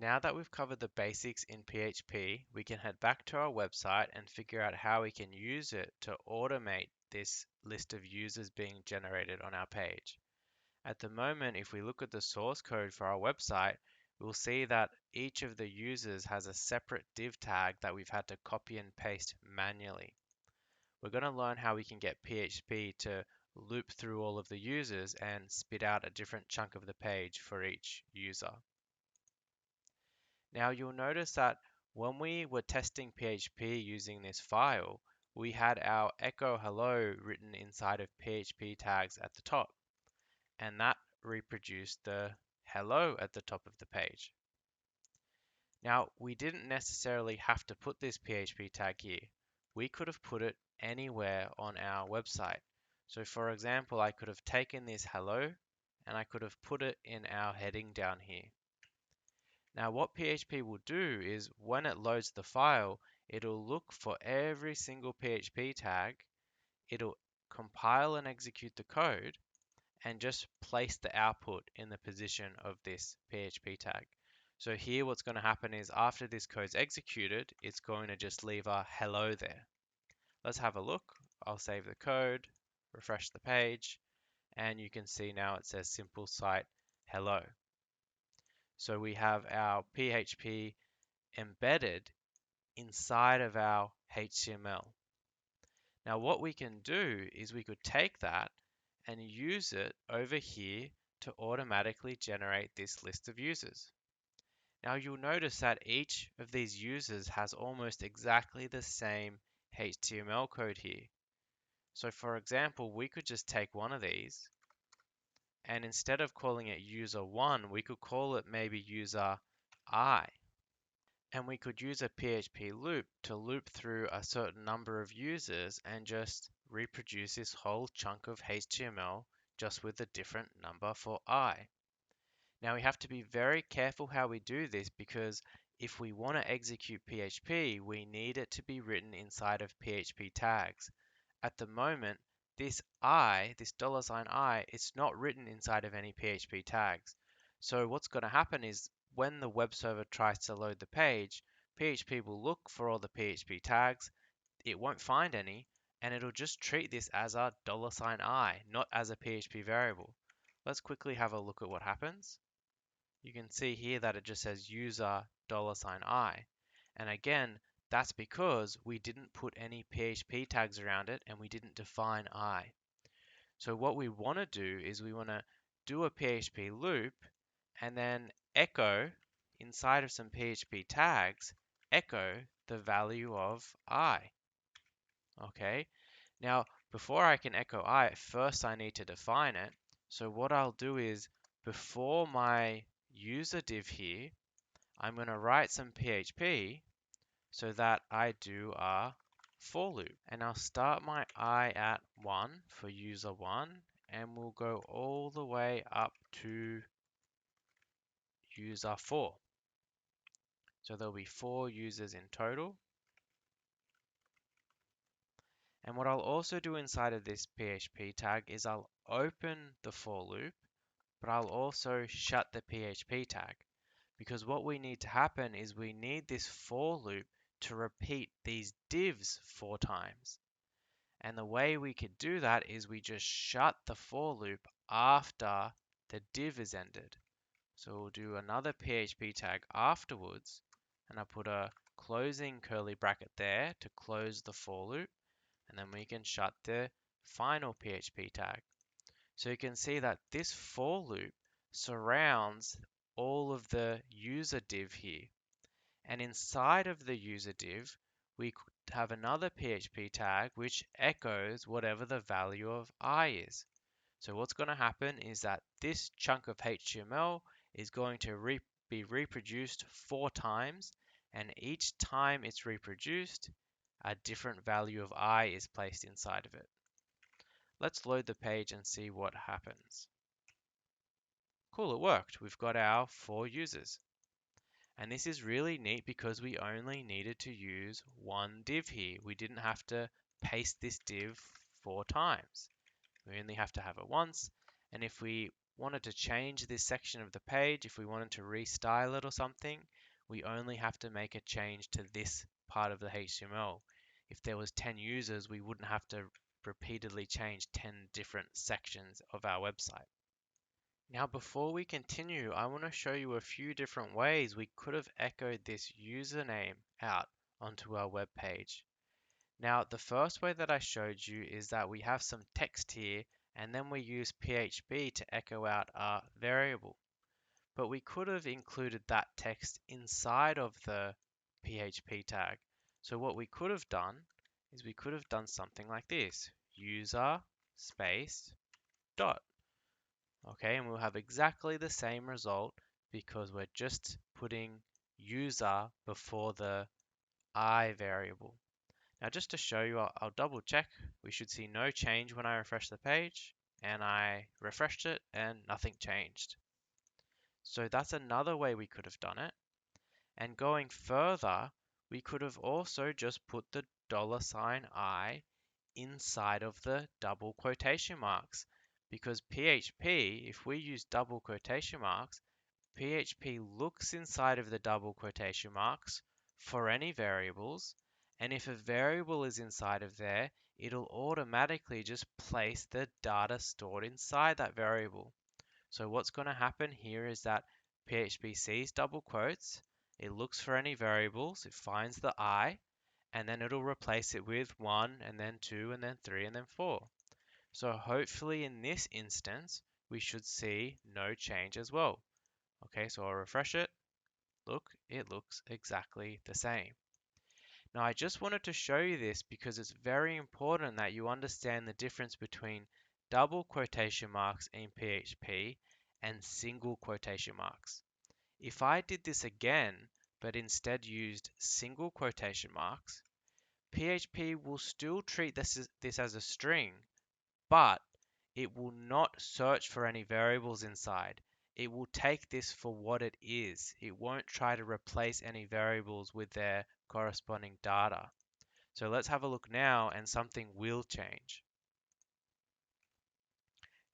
Now that we've covered the basics in PHP, we can head back to our website and figure out how we can use it to automate this list of users being generated on our page. At the moment, if we look at the source code for our website, we'll see that each of the users has a separate div tag that we've had to copy and paste manually. We're going to learn how we can get PHP to loop through all of the users and spit out a different chunk of the page for each user. Now you'll notice that when we were testing PHP using this file, we had our echo hello written inside of PHP tags at the top, and that reproduced the hello at the top of the page. Now, we didn't necessarily have to put this PHP tag here. We could have put it anywhere on our website. So for example, I could have taken this hello and I could have put it in our heading down here. Now what PHP will do is when it loads the file, it'll look for every single PHP tag, it'll compile and execute the code, and just place the output in the position of this PHP tag. So here what's going to happen is after this code's executed, it's going to just leave a hello there. Let's have a look. I'll save the code, refresh the page, and you can see now it says simple site hello. So we have our PHP embedded inside of our HTML. Now what we can do is we could take that and use it over here to automatically generate this list of users. Now you'll notice that each of these users has almost exactly the same HTML code here. So for example, we could just take one of these and instead of calling it user1, we could call it maybe user I. And we could use a PHP loop to loop through a certain number of users and just reproduce this whole chunk of HTML just with a different number for I. Now we have to be very careful how we do this because if we want to execute PHP, we need it to be written inside of PHP tags. At the moment, this I, this $I, it's not written inside of any PHP tags. So what's going to happen is when the web server tries to load the page, PHP will look for all the PHP tags, it won't find any, and it'll just treat this as a $I, not as a PHP variable. Let's quickly have a look at what happens. You can see here that it just says user $I. And again, that's because we didn't put any PHP tags around it and we didn't define I. So what we want to do is we want to do a PHP loop and then echo inside of some PHP tags, echo the value of I. Okay, now before I can echo I, first I need to define it. So what I'll do is before my user div here, I'm going to write some PHP so that I do a for loop. And I'll start my I at 1 for user 1 and we'll go all the way up to user 4. So there'll be 4 users in total. And what I'll also do inside of this PHP tag is I'll open the for loop, but I'll also shut the PHP tag. Because what we need to happen is we need this for loop to repeat these divs 4 times. And the way we could do that is we just shut the for loop after the div is ended. So we'll do another PHP tag afterwards, and I put a closing curly bracket there to close the for loop, and then we can shut the final PHP tag. So you can see that this for loop surrounds all of the user div here. And inside of the user div, we could have another PHP tag which echoes whatever the value of I is. So what's going to happen is that this chunk of HTML is going to be reproduced 4 times, and each time it's reproduced, a different value of I is placed inside of it. Let's load the page and see what happens. Cool, it worked. We've got our 4 users. And this is really neat because we only needed to use one div here. We didn't have to paste this div 4 times. We only have to have it once. And if we wanted to change this section of the page, if we wanted to restyle it or something, we only have to make a change to this part of the HTML. If there was 10 users, we wouldn't have to repeatedly change 10 different sections of our website. Now, before we continue, I want to show you a few different ways we could have echoed this username out onto our web page. Now, the first way that I showed you is that we have some text here, and then we use PHP to echo out our variable. But we could have included that text inside of the PHP tag. So what we could have done is we could have done something like this: user space dot. Okay, and we'll have exactly the same result because we're just putting user before the I variable. Now just to show you, I'll double check. We should see no change when I refresh the page, and I refreshed it and nothing changed. So that's another way we could have done it. And going further, we could have also just put the $I inside of the double quotation marks. Because PHP, if we use double quotation marks, PHP looks inside of the double quotation marks for any variables, and if a variable is inside of there, it'll automatically just place the data stored inside that variable. So what's going to happen here is that PHP sees double quotes, it looks for any variables, it finds the I, and then it'll replace it with 1, and then 2, and then 3, and then 4. So hopefully in this instance, we should see no change as well. Okay, so I'll refresh it. Look, it looks exactly the same. Now I just wanted to show you this because it's very important that you understand the difference between double quotation marks in PHP and single quotation marks. If I did this again, but instead used single quotation marks, PHP will still treat this as a string, but it will not search for any variables inside. It will take this for what it is. It won't try to replace any variables with their corresponding data. So let's have a look now and something will change.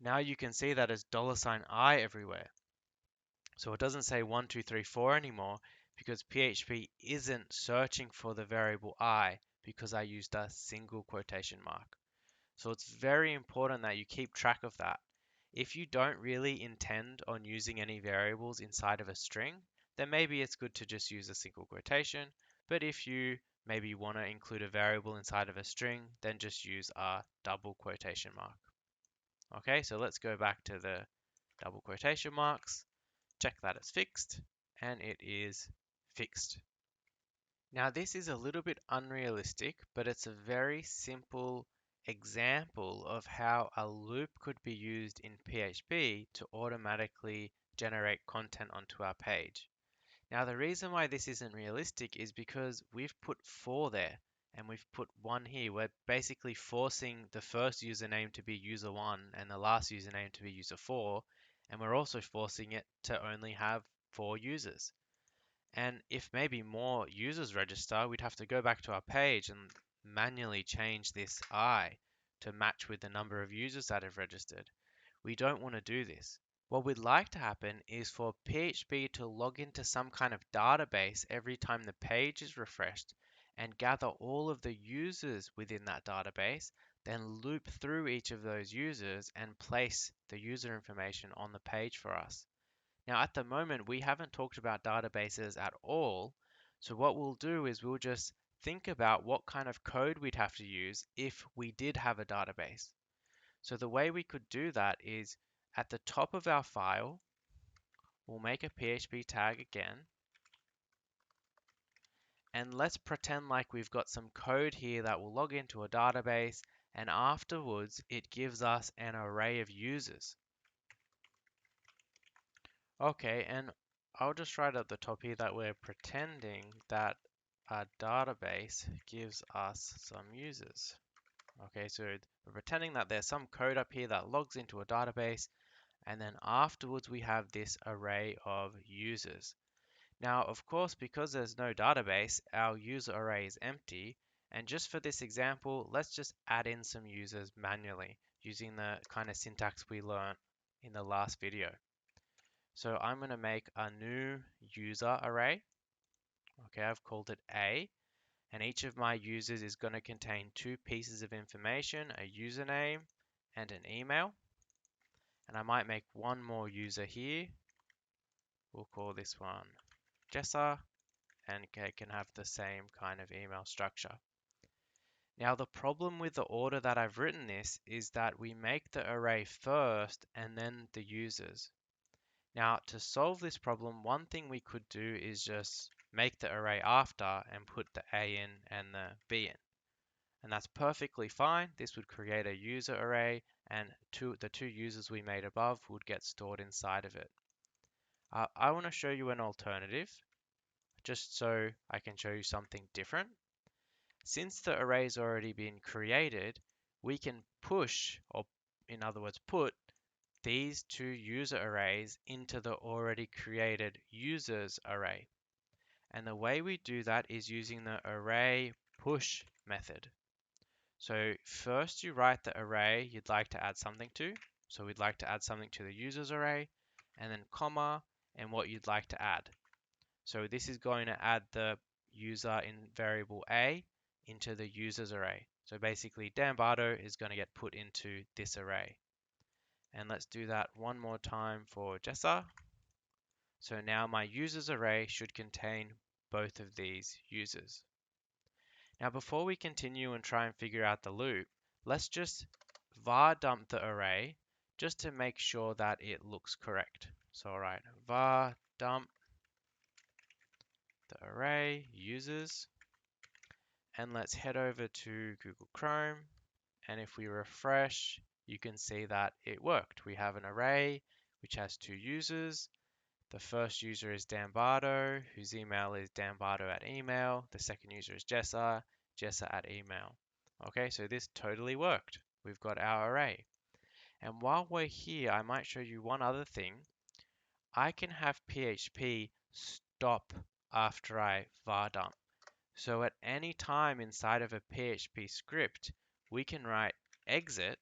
Now you can see that it's $I everywhere. So it doesn't say 1, 2, 3, 4 anymore because PHP isn't searching for the variable I because I used a single quotation mark. So it's very important that you keep track of that. If you don't really intend on using any variables inside of a string, then maybe it's good to just use a single quotation. But if you maybe want to include a variable inside of a string, then just use a double quotation mark. Okay, so let's go back to the double quotation marks, check that it's fixed, and it is fixed. Now this is a little bit unrealistic, but it's a very simple example of how a loop could be used in PHP to automatically generate content onto our page. Now the reason why this isn't realistic is because we've put 4 there and we've put 1 here. We're basically forcing the first username to be user1 and the last username to be user4, and we're also forcing it to only have 4 users. And if maybe more users register, we'd have to go back to our page and manually change this I to match with the number of users that have registered. We don't want to do this. What we'd like to happen is for PHP to log into some kind of database every time the page is refreshed and gather all of the users within that database, then loop through each of those users and place the user information on the page for us. Now, at the moment, we haven't talked about databases at all. So what we'll do is we'll just think about what kind of code we'd have to use if we did have a database. So the way we could do that is at the top of our file, we'll make a PHP tag again. And let's pretend like we've got some code here that will log into a database, and afterwards it gives us an array of users. Okay, and I'll just write at the top here that we're pretending that a database gives us some users. Okay, so we're pretending that there's some code up here that logs into a database, and then afterwards we have this array of users. Now, of course, because there's no database, our user array is empty, and just for this example, let's just add in some users manually using the kind of syntax we learned in the last video. So I'm going to make a new user array. Okay, I've called it A, and each of my users is going to contain two pieces of information, a username and an email. And I might make one more user here. We'll call this one Jessa, and it can have the same kind of email structure. Now the problem with the order that I've written this is that we make the array first and then the users. Now to solve this problem, one thing we could do is just make the array after and put the A in and the B in. And that's perfectly fine. This would create a user array, and the two users we made above would get stored inside of it. I want to show you an alternative, just so I can show you something different. Since the array's already been created, we can push, or in other words, put these two user arrays into the already created users array. And the way we do that is using the array push method. So first you write the array you'd like to add something to. So we'd like to add something to the users array, and then comma, and what you'd like to add. So this is going to add the user in variable A into the users array. So basically Dan Bardo is going to get put into this array. And let's do that one more time for Jessa. So now my users array should contain both of these users. Now before we continue and try and figure out the loop, let's just var dump the array just to make sure that it looks correct. So alright, var dump the array users, and let's head over to Google Chrome, and if we refresh, you can see that it worked. We have an array which has two users. The first user is Dan Bardo, whose email is danbardo@email. The second user is Jessa, Jessa@email. Okay, so this totally worked. We've got our array. And while we're here, I might show you one other thing. I can have PHP stop after I var dump. So at any time inside of a PHP script, we can write exit,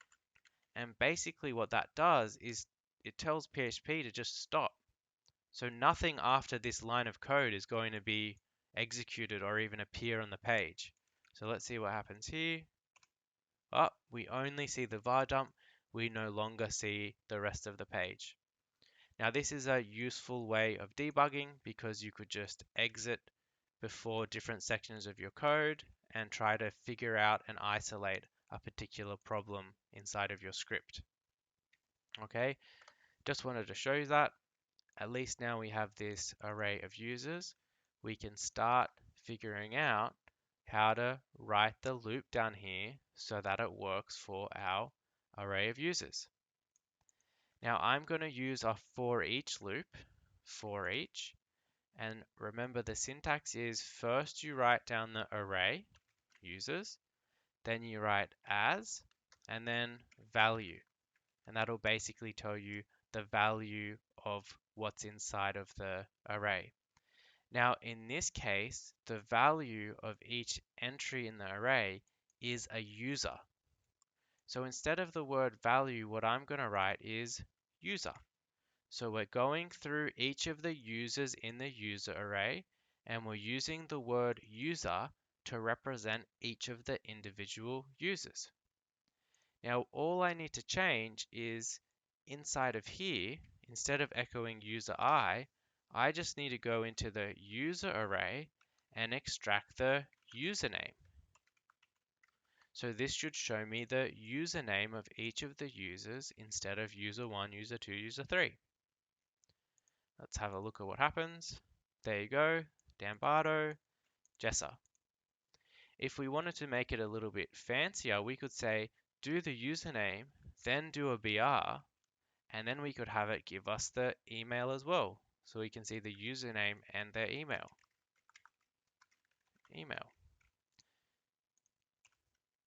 and basically what that does is it tells PHP to just stop. So nothing after this line of code is going to be executed or even appear on the page. So let's see what happens here. Oh, we only see the var dump. We no longer see the rest of the page. Now this is a useful way of debugging because you could just exit before different sections of your code and try to figure out and isolate a particular problem inside of your script. Okay, just wanted to show you that. At least now we have this array of users. We can start figuring out how to write the loop down here so that it works for our array of users. Now I'm going to use a for each loop, for each, and remember the syntax is first you write down the array, users, then you write as, and then value. And that'll basically tell you the value of what's inside of the array. Now, in this case, the value of each entry in the array is a user. So instead of the word value, what I'm going to write is user. So we're going through each of the users in the user array, and we're using the word user to represent each of the individual users. Now, all I need to change is inside of here, instead of echoing user I just need to go into the user array and extract the username. So this should show me the username of each of the users instead of user 1, user 2, user 3. Let's have a look at what happens. There you go, Dan Bardo, Jessa. If we wanted to make it a little bit fancier, we could say do the username, then do a BR, and then we could have it give us the email as well. So we can see the username and their email.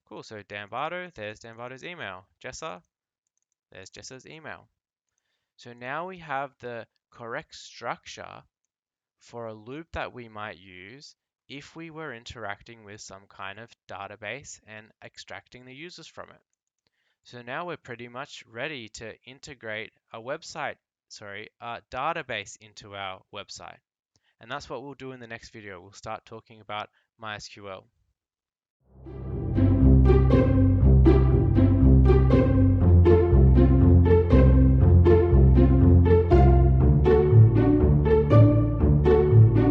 Cool, so Dan Bardo, there's Dan Bardo's email. Jessa, there's Jessa's email. So now we have the correct structure for a loop that we might use if we were interacting with some kind of database and extracting the users from it. So now we're pretty much ready to integrate a database into our website. And that's what we'll do in the next video. We'll start talking about MySQL.